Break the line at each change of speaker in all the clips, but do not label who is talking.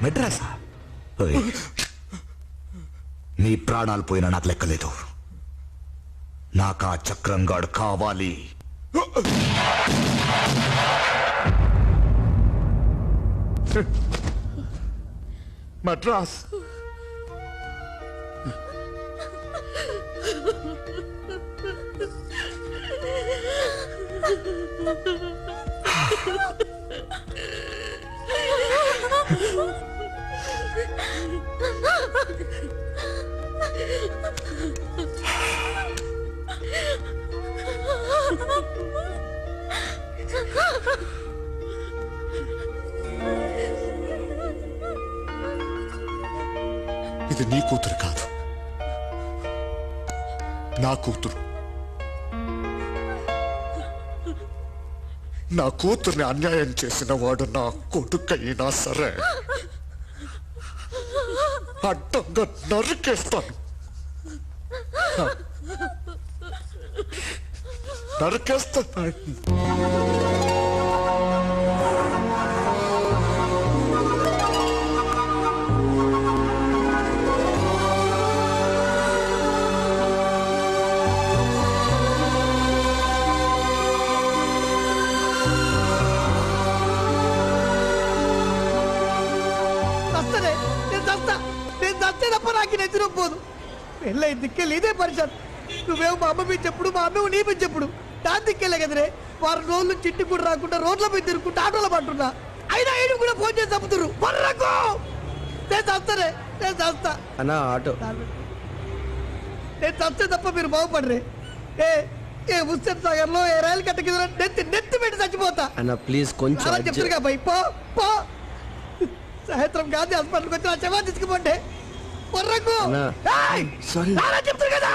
మెడ్రాసా? నీ ప్రాణాలు పోయినా నాకు లెక్కలేదు. నాకా చక్రంగాడు కావాలి.
మద్రాస్ ఇది నీ కూతురు కాదు, నా కూతురు. నా కూతుర్ని అన్యాయం చేసిన వాడు నా కొడుకైనా సరే అడ్డంగా నరికేస్తాను. నరికేస్తాను.
పెళ్ళై దిక్కెళ్ళి ఇదే పరిచయం. నువ్వేమో మా అమ్మ మీద చెప్పుడు, మా అమ్మేమో నీ మీద చెప్పుడు. దాని దిక్కెళ్ళే కదరే వారం రోజులు చిట్టి కూడా రాకుండా రోడ్ల మీద తిరుగుకుంటా ఆటోలో పట్టున్నా. అయినా ఏడు కూడా ఫోన్ చేసి చంపుతురు. బర్రకు నేను చస్తానే, నేను చస్తా
అన్నా ఆటో.
నేను చస్తే తప్ప మీరు బాగుపడరే. ఏ హుస్సేన్ సాగర్ లో ఏ రైలు కట్ట కింద నెత్తి పెట్టి చచ్చిపోతా
అన్న ప్లీజ్ కొంచెం
అలా చెప్తారుగా భయ్. పో పో సాయంత్రం గాంధీ హాస్పిటల్కి వచ్చి నా చెవా తీసుకుపోండి. బర్రకు
సారీ
చెప్తారు కదా.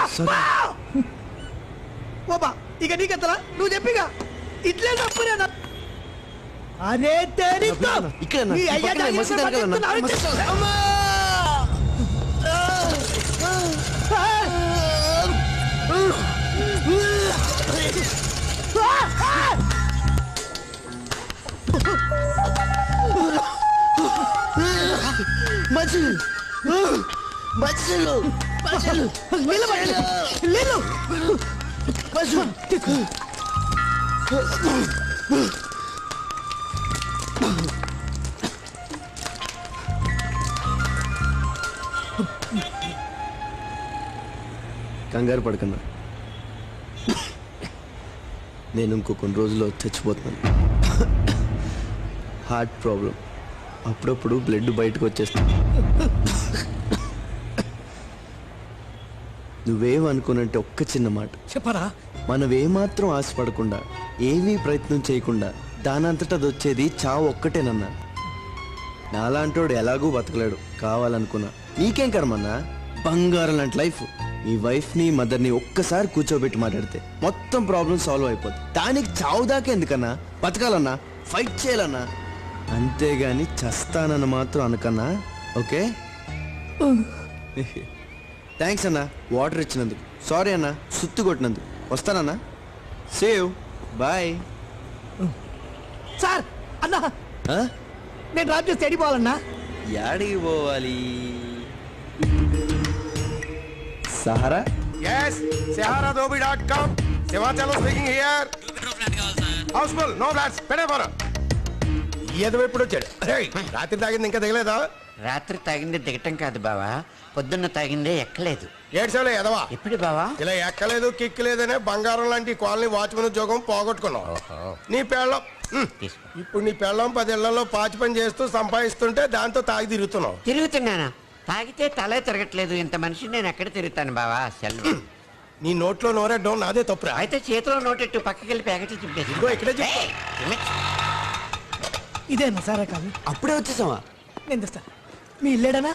ఓబా ఇక నీకెత్తలా నువ్వు చెప్పిగా ఇట్లే తప్పునేనా. అరే తేరితో
ఇక్కడ
నీ అయ్యా
మనుషులు మనుషులు మనుషులు
లేదు
కంగారు పడకన్నా, నేను ఇంకో కొన్ని రోజుల్లో చచ్చిపోతున్నాను. హార్ట్ ప్రాబ్లం, అప్పుడప్పుడు బ్లడ్ బయటకు వచ్చేస్తుంది. నువ్వేమనుకోనంటే ఒక్క చిన్న మాట
చెప్పరా.
మనం ఏమాత్రం ఆశపడకుండా ఏమీ ప్రయత్నం చేయకుండా దానంతటా అది వచ్చేది చావు ఒక్కటేనన్నా. నాలాంటోడు ఎలాగూ బతకలేడు, కావాలనుకున్నా. నీకేం కర్మన్నా, బంగారం లాంటి లైఫ్. నీ వైఫ్ని మదర్ని ఒక్కసారి కూర్చోబెట్టి మాట్లాడితే మొత్తం ప్రాబ్లం సాల్వ్ అయిపోతుంది. దానికి చావు దాకా ఎందుకన్నా, బతకాలన్నా, ఫైట్ చేయాలన్నా. అంతేగాని చస్తానన్న మాత్రం అనకన్నా. ఓకే థ్యాంక్స్ అన్నా వాటర్ ఇచ్చినందుకు. సారీ అన్నా సుత్తు కొట్టినందుకు. వస్తానన్నా. సేవ్ బాయ్.
సార్ అన్నా నేను డ్రాప్ చేస్తే ఎడిపోవాలన్నా.
యాడికి పోవాలి? Sahara?
Yes, saharadobi.com. Sivachalo speaking here. Houseful, no flats. పెడే పోరా. ఏదో ఎప్పుడు వచ్చాడు. రాత్రి తాగింది ఇంకా దిగలేదా?
రాత్రి తాగింది దిగటం కాదు బావా, పొద్దున్న తాగిందే ఎక్కలేదు.
ఏడ్చాలే ఎదవా.
ఎప్పుడు బావా?
ఇలా ఎక్కలేదు కిక్కలేదనే బంగారం లాంటి కాలనీ వాచ్మెన్ ఉద్యోగం పోగొట్టుకున్నావు. నీ పెళ్ళం ఇప్పుడు నీ పెళ్ళం 10 ఇళ్లలో పాచి పని చేస్తూ సంపాదిస్తుంటే దాంతో తాగి తిరుగుతున్నావు.
తిరుగుతున్నానా? తాగితే తలే తిరగట్లేదు. ఇంత మనిషి నేను ఎక్కడ తిరుగుతాను బావా? సెల్వ
నీ నోట్లో నోరెడ్డం నాదే తప్పురా.
అయితే చేతిలో నోటెట్టు పక్కకి వెళ్ళి ప్యాకెట్లు
ఇదిగో ఇక్కడే చెప్పు.
ఇదేనా సారా కాదు?
అప్పుడే వచ్చేసావా?
నేను తెస్తా. మీ ఇల్లేడనా?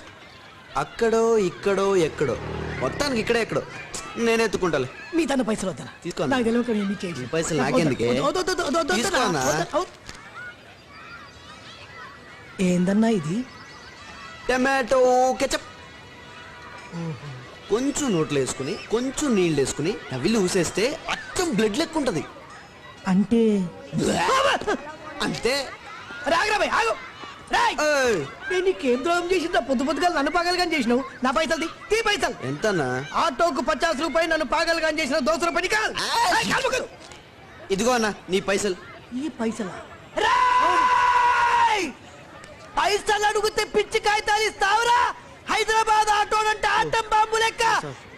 అక్కడో ఇక్కడో ఎక్కడో, మొత్తానికి ఇక్కడే ఎక్కడో. నేను ఎత్తుకుంటాలే.
మీ తన పైసలు వద్దా?
తీసుకో.
నాకు తెలియక మీకే
ఈ పైసలు నాకెందుకే? తీసుకో అన్నా.
ఏందన్నా ఇది?
Tomato ketchup. కొంచెం నోట్లో వేసుకుని కొంచెం నీళ్ళు వేసుకుని నవిలి ఊసేస్తే అచ్చం బ్లడ్ లెక్క ఉంటది.
అంటే
అంతే.
రాగరాబాయ్ ఆగు. నేను నీకేం ద్రోహం చేసిందా? పొద్దు పొద్దుగా నన్ను పాగలుగా చేసినావు. నా పైసలు తీ పైసలు.
ఎంతన్నా?
ఆటోకు 50 రూపాయలు నన్ను పాగలుగా చేసిన దోసర పని కాదు.
ఇదిగో అన్న నీ పైసలు.
ఈ పైసలు పైసలు అడుగుతే పిచ్చి కాగితాలు ఇస్తావురా? హైదరాబాద్ ఆటోనంటే ఆటం బాంబు లెక్క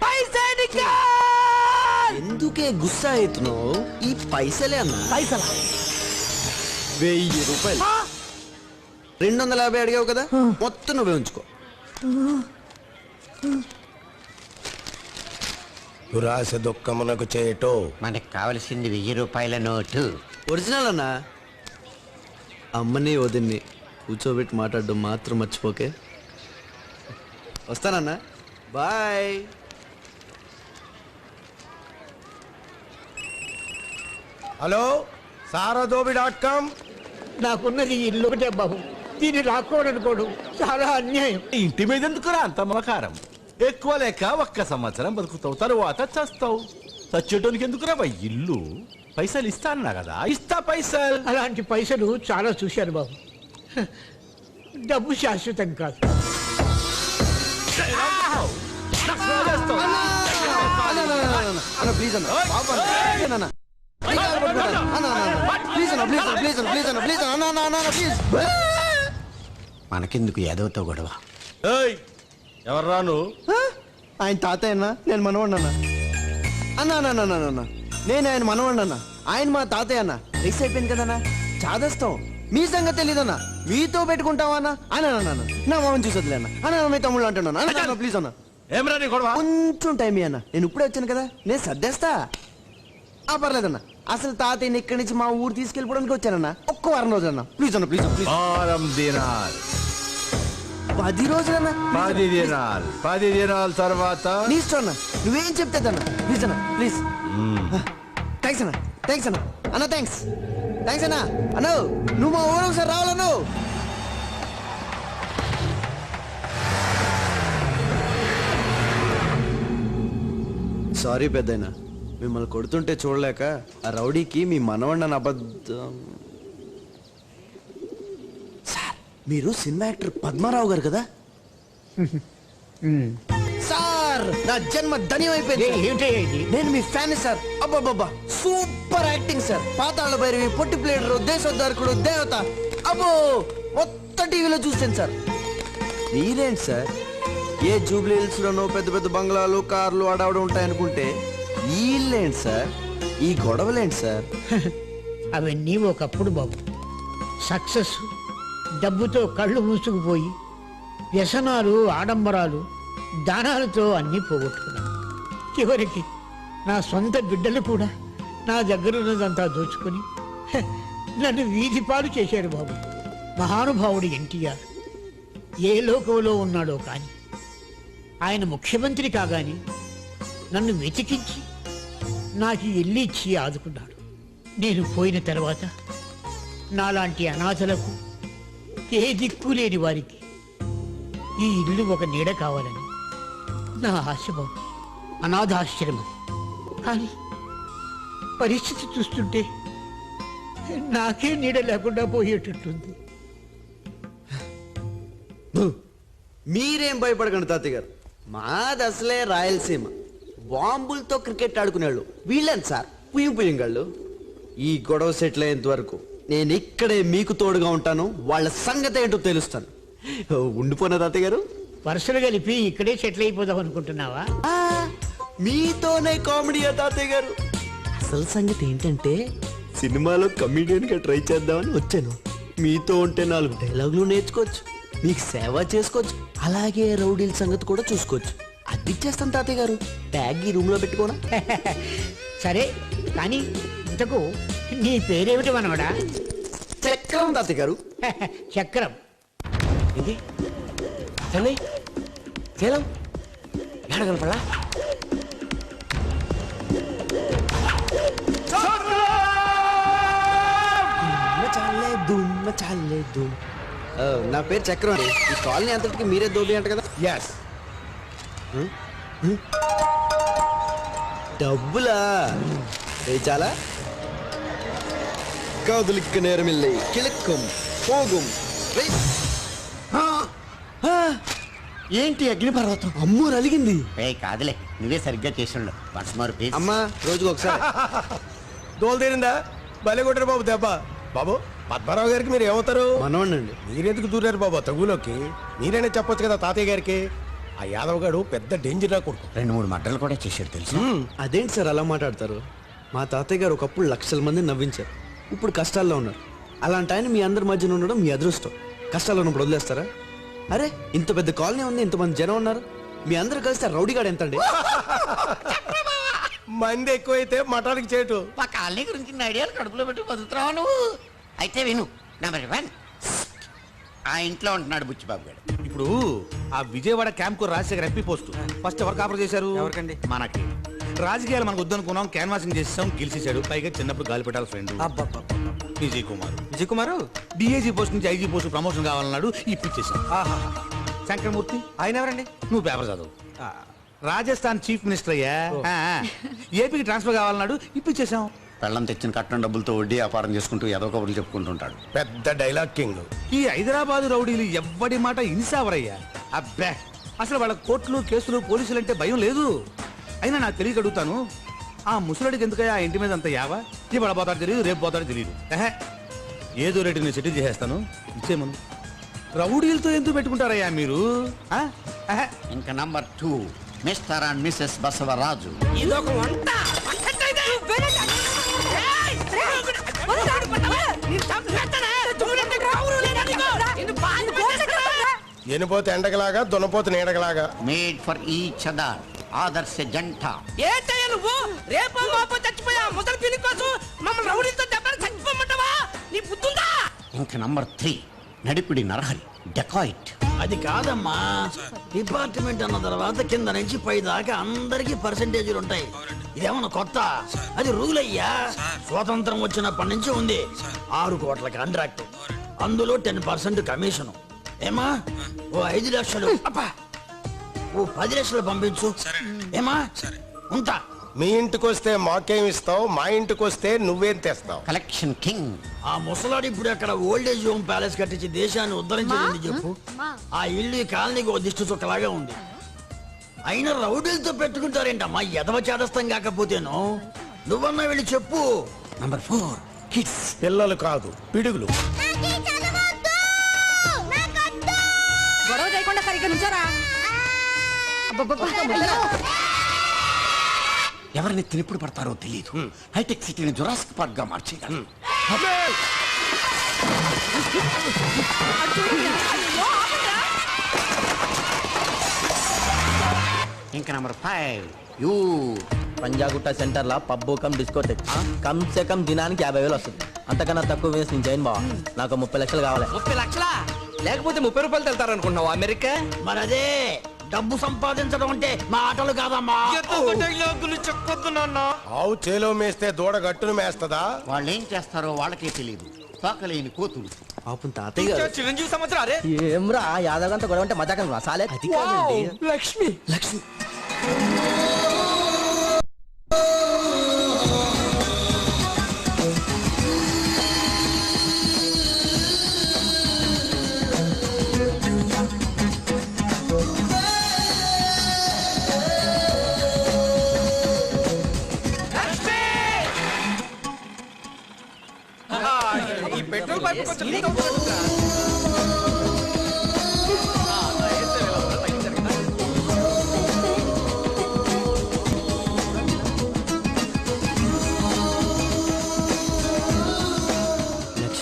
పైసా.
ఎందుకే గుస్సా అవుతున్నావు? ఈ పైసలే అన్న.
పైసల
1000 రూపాయలు. 250 అడిగావు కదా, మొత్తం నువ్వే ఉంచుకో.
దురాశ దుఃఖమునకు చేయటో.
మనకు కావలసింది 1000 రూపాయల నోటు.
ఒరిజినల్ అన్నా. అమ్మని వదిన్ని కూర్చోబెట్టి మాట్లాడడం మాత్రం మర్చిపోకే. వస్తానన్నా. బాయ్.
Hello saharadobi.com.
నాకున్నది ఇల్లు ఒకటే బాబు. దీన్ని రాకూడనుకోడు చాలా అన్యాయం.
ఇంటి మీద ఎందుకురా అంత మమకారం? ఎక్కువ లేక 1 సంవత్సరం బతుకుతావు, తరువాత చస్తావు. చచ్చేటోనికి ఎందుకురా ఇల్లు? పైసలు ఇస్తా అన్నా కదా, ఇస్తా పైసలు.
అలాంటి పైసలు చాలా చూశాను బాబు. డబ్బు శాశ్వతం కాదు.
ప్లీజ్ అన్న, ప్లీజ్ అన్న, ప్లీజ్ ప్లీజ్ ప్లీజ్ అన్న, ప్లీజ్ అన్న, ప్లీజ్.
మనకెందుకు ఏదోతో గొడవ?
ఎవర్రా నువ్వు?
ఆయన తాతయ్య అన్న, నేను మనవాడిని అన్న. అన్నా అన్న అన్న అన్న అన్న నేను ఆయన మనవాడిని అన్న, ఆయన మా తాతయ్య అన్న. రిక్స్ అయిపోయింది కదన్నా, చాదస్తాం. మీ సంగతి తెలీదన్నా, మీతో పెట్టుకుంటావా అన్న? అన్న అన్న నా మామని చూసొద్దులే అన్న. అన్న మీ తమ్ముళ్ళు అంటున్నాను అన్న, ప్లీజ్ అన్న.
ఏమరా నీ గొడవ?
కొంచెం టైం అన్న, నేను ఇప్పుడే వచ్చాను కదా, నేను సర్దేస్తా. పర్లేదన్న, అసలు తాతయ్యని ఇక్కడి నుంచి మా ఊరు తీసుకెళ్ళిపోవడానికి వచ్చానన్న. ఒక్క వారం రోజు అన్న, ప్లీజ్ అన్న, ప్లీజ్ ప్లీజ్.
వారం దినాలు
10 రోజులన్నా.
10 దినాలు 10 దినాల తర్వాత
నీ ఇష్టం అన్న, నువ్వేం చెప్తే అన్న, ప్లీజ్ అన్న, ప్లీజ్. థ్యాంక్స్ అన్న, థ్యాంక్స్ అన్న, అన్న థ్యాంక్స్, థ్యాంక్స్ అన్న. అన్న నువ్వు మా ఊరు ఒకసారి రావాలన్నా. సారీ పెద్దయినా, మిమ్మల్ని కొడుతుంటే చూడలేక ఆ రౌడీకి మీ మనవಣ್ಣని అబద్ధం. సార్ మీరు సినిమా యాక్టర్ పద్మారావు గారు కదా? సార్ నా జన్మ ధన్యం అయిపోయింది. నేను మీ ఫ్యాన్ సార్. అబ్బాబ్బా super acting sir. Pathala Bhairavi, Potti Pleader, Desoddharakudu, Devatha, అబ్బో మొత్తం టీవీలో చూసాను సార్. మీరేంటి సార్ ఏ జూబ్లీ హిల్స్ లోనో పెద్ద పెద్ద బంగ్లాలు, కార్లు అడవడ ఉంటాయనుకుంటే ఈ ఇల్లేంటి సార్, ఈ గొడవలేంటి సార్?
అవన్నీ ఒకప్పుడు బాబు. సక్సెస్ డబ్బుతో కళ్ళు మూసుకుపోయి వ్యసనాలు, ఆడంబరాలు, దానాలతో అన్నీ పోగొట్టుకున్నాను. చివరికి నా సొంత బిడ్డలు కూడా నా దగ్గర ఉన్నదంతా దోచుకొని నన్ను వీధి పాలు చేశారు బాబు. మహానుభావుడు ఎన్టీఆర్ ఏ లోకంలో ఉన్నాడో కానీ ఆయన ముఖ్యమంత్రి కాగానే నన్ను వెతికించి నాకు ఇల్లు ఇచ్చి ఆదుకున్నాడు. నేను పోయిన తర్వాత నాలాంటి అనాథలకు, ఏ దిక్కు లేని వారికి ఈ ఇల్లు ఒక నీడ కావాలని నా ఆశ బాబు. అనాథాశ్రమం. కానీ పరిస్థితి చూస్తుంటే నాకే నీడ లేకుండా పోయేటట్టుంది.
మీరేం భయపడకండి తాతయ్య గారు, మాది అసలే రాయలసీమ. బాంబులతో క్రికెట్ ఆడుకునేవాళ్ళు వీళ్ళని సార్, పుయ్యంగాళ్ళు. ఈ గొడవ సెటిల్ అయ్యేంత వరకు నేను ఇక్కడే మీకు తోడుగా ఉంటాను. వాళ్ళ సంగతి ఏంటో తెలుస్తాను. ఉండిపోయిన తాతయ్య గారు.
వరుసలు కలిపి ఇక్కడే సెటిల్ అయిపోదాం అనుకుంటున్నావా?
మీతోనే కామెడీయా తాతయ్య గారు? అసలు సంగతి ఏంటంటే సినిమాలో కమిడియన్ గా ట్రై చేద్దామని వచ్చాను. మీతో ఉంటే 4 డైలాగులు నేర్చుకోవచ్చు, మీకు సేవ చేసుకోవచ్చు, అలాగే రౌడీల సంగతి కూడా చూసుకోవచ్చు. అడ్డిచ్చేస్తాను తాతయ్య గారు. బ్యాగ్ ఈ రూమ్ లో పెట్టుకోనా?
సరే కానీ ఇంతకు నీ పేరేమిటి మనవడా?
చక్రం తాతయ్య గారు.
చక్రం.
ఇది చెన్నై సేలం ఎక్కడ కనపడా?
చాలేదు. నా పేరు చక్రం అండి. ఈ కాలనీ అంతటికి మీరే దోబి అంట కదా?
ఎస్.
డబ్బులా? చాలా కాదులిక్క నేరమిల్లై కిళక్కం పోగుం. ఏంటి అగ్నిపర్వతం? అమ్మో అలిగింది.
కాదులే, నువ్వే సరిగ్గా చేసిండు. Once more please.
అమ్మా రోజుకు ఒకసారి.
దోలు తీరిందా? భలే కొట్టారు బాబు దెబ్బ. బాబు పద్మారావు గారికి మీరు ఏమవుతారు?
మనోండి.
మీరెందుకు దూరారు బాబు తగులోకి? మీరైనా చెప్పొచ్చు కదా తాతయ్య గారికి. ఆ యాదవ్ గారు పెద్ద డేంజర్ కొడుకు.
2-3 మర్డర్లు కూడా చేశాడు తెలుసు.
అదేంటి సార్ అలా మాట్లాడతారు? మా తాతయ్య గారు ఒకప్పుడు లక్షల మందిని నవ్వించారు. ఇప్పుడు కష్టాల్లో ఉన్నారు. అలాంటి ఆయన మీ అందరి మధ్యన ఉండడం మీ అదృష్టం. కష్టాల్లో ఉన్నప్పుడు వదిలేస్తారా? అరే ఇంత పెద్ద కాలనీ ఉంది, ఇంతమంది జనం ఉన్నారు, మీ అందరూ కలిస్తే రౌడీగాడు ఎంతండి?
మంది ఎక్కువైతే మఠానికి చేటు.
మా కాలనీ గురించి ఐడియాలు కడుపులో పెట్టి బతుకుతున్నావు నువ్వు. అయితే విను. నెంబర్ 1, ఆ ఇంట్లో ఉంటున్నాడు బుచ్చిబాబు గారు.
ఇప్పుడు ఆ విజయవాడ క్యాంప్ కు రాజశేఖర్ ఎంపీ పోస్ట్ ఫస్ట్ ఎవరికి ఆఫర్ చేశారు?
ఎవరికండి?
మనకి. రాజకీయాలు మనకు వద్దనుకున్నాం, క్యాన్వాసింగ్ చేసాం, గెలిచేశాడు. పైగా చిన్నప్పుడు గాలి పెట్టాలి ఫ్రెండ్ విజయ్ కుమార్.
విజయ్ కుమారు
డిఐజీ పోస్ట్ నుంచి ఐజీ పోస్ట్ ప్రమోషన్ కావాలన్నాడు, ఇప్పించేసాం. శంకరమూర్తి
ఆయన ఎవరండి?
నువ్వు పేపర్ చదువు. రాజస్థాన్ చీఫ్ మినిస్టర్ అయ్యా. ఏపీకి ట్రాన్స్ఫర్ కావాలన్నాడు, ఇప్పించేసాం.
పెళ్ళం తెచ్చిన కట్నం డబ్బులతో వడ్డీ వ్యాపారం చేసుకుంటూ ఏదో కబుర్లు చెప్పుకుంటుంటాడు.
పెద్ద డైలాగ్ కింగ్.
ఈ హైదరాబాద్ రౌడీలు ఎవ్వడి మాట ఇన్సావరయ్యా. అబ్బే అసలు వాళ్ళ కోర్టులు, కేసులు, పోలీసులు అంటే భయం లేదు. అయినా నాకు తెలియక అడుగుతాను, ఆ ముసలుడికి ఎందుకయ్యా ఆ ఇంటి మీద అంత యావా? ఇవాళ పోతాడు తెలియదు, రేపు పోతాడు తెలియదు. ఏదో రేటు నేను సెటిల్ చేసేస్తాను, ఇచ్చేమను. రౌడీలతో ఎందుకు పెట్టుకుంటారయ్యా మీరు?
ఇంకా number 2, Mr and Mrs Basavaraju.
ఇదొక వంట
ఎనిపోతే ఎండగలాగా దున్నపోతే నీడగలాగా.
మేడ్ ఫర్ ఈచ్ అదర్, ఆదర్శ జంట.
ఏంటయ్యా నువ్వు రేపో మాపో చచ్చిపోయా ముసలి పిల్లి కోసం మమ్మల్ని రౌడీలతో దెబ్బలు చచ్చిపోమంటావా? నీ బుద్ధుందా?
ఇంక నంబర్ 3 నడిపిడి నరహరి, డెకాయిట్.
అది కాదమ్మా, డిపార్ట్మెంట్ అన్న తర్వాత కింద నుంచి పై దాకా అందరికి పర్సెంటేజీలు ఉంటాయి. ఇదేమన్నా కొత్త? అది రూల్ అయ్యా. స్వాతంత్రం వచ్చినప్పటి నుంచి ఉంది. 6 కోట్ల కాంట్రాక్ట్, అందులో 10% కమిషను. ఏమా ఓ 5 లక్షలు, అబ్బా ఓ 10 లక్షలు పంపించు. ఏమా ఉంటా.
మీ ఇంటికి వస్తే మాకేం ఇస్తావు, మా ఇంటికి వస్తే నువ్వేం తెస్తావు?
Collection king.
ఆ ముసలాడు ఇప్పుడు అక్కడ ఓల్డేజ్ హోమ్ ప్యాలెస్ కట్టించి దేశాన్ని ఉద్ధరించింది చెప్పు. ఆ ఇల్లు ఈ కాలనీకి ఓ దిష్టి చుక్కలాగా ఉంది. అయినా రౌడీలతో పెట్టుకుంటారేంటమ్మా, ఎదవ చేదస్తం కాకపోతేను. నువ్వన్నా వెళ్ళి చెప్పు.
Number 4 kids.
పిల్లలు కాదు, పిడుగులు.
గొడవ చేయకుండా సరిగ్గా నుంచారా?
ఎవరిని తినిప్పుడు పడతారో తెలియదు. హైటెక్ సిటీని జురాసిక్ పార్క్ గా మార్చేయాలి. ఇంకా నంబర్ 5 యూ.
పంజాగుట్ట సెంటర్ లా పబ్బు కమ్ డిస్కోటెక్ కమ్ సే కమ్ దినానికి 50,000 వస్తుంది. అంతకన్నా తక్కువ వేసి నేను చేయను బావ. నాకు 30 లక్షలు కావాలి.
30 లక్షలా? లేకపోతే 30 రూపాయలు వెళ్తారనుకున్నావు అమెరికా?
మరి అదే డబ్బు సంపాదించడం అంటే మా ఆటలు కాదమ్మా.
ఆవు చేలో మేస్తే దూడ గట్టును మేస్తదా?
వాళ్ళు ఏం చేస్తారో వాళ్ళకే తెలియదు. తోకలేని కోతులు.
పాపం తాతయ్య గారు.
చిరంజీవి సంవత్సరం అరే
ఏమ్రా యాదవంతా గొడవ అంటే మజాకం సాలే.
లక్ష్మి
లక్ష్మి
ఈ పెట్రోల్ పైపు కొంచెం లీక్ అవుతుంది.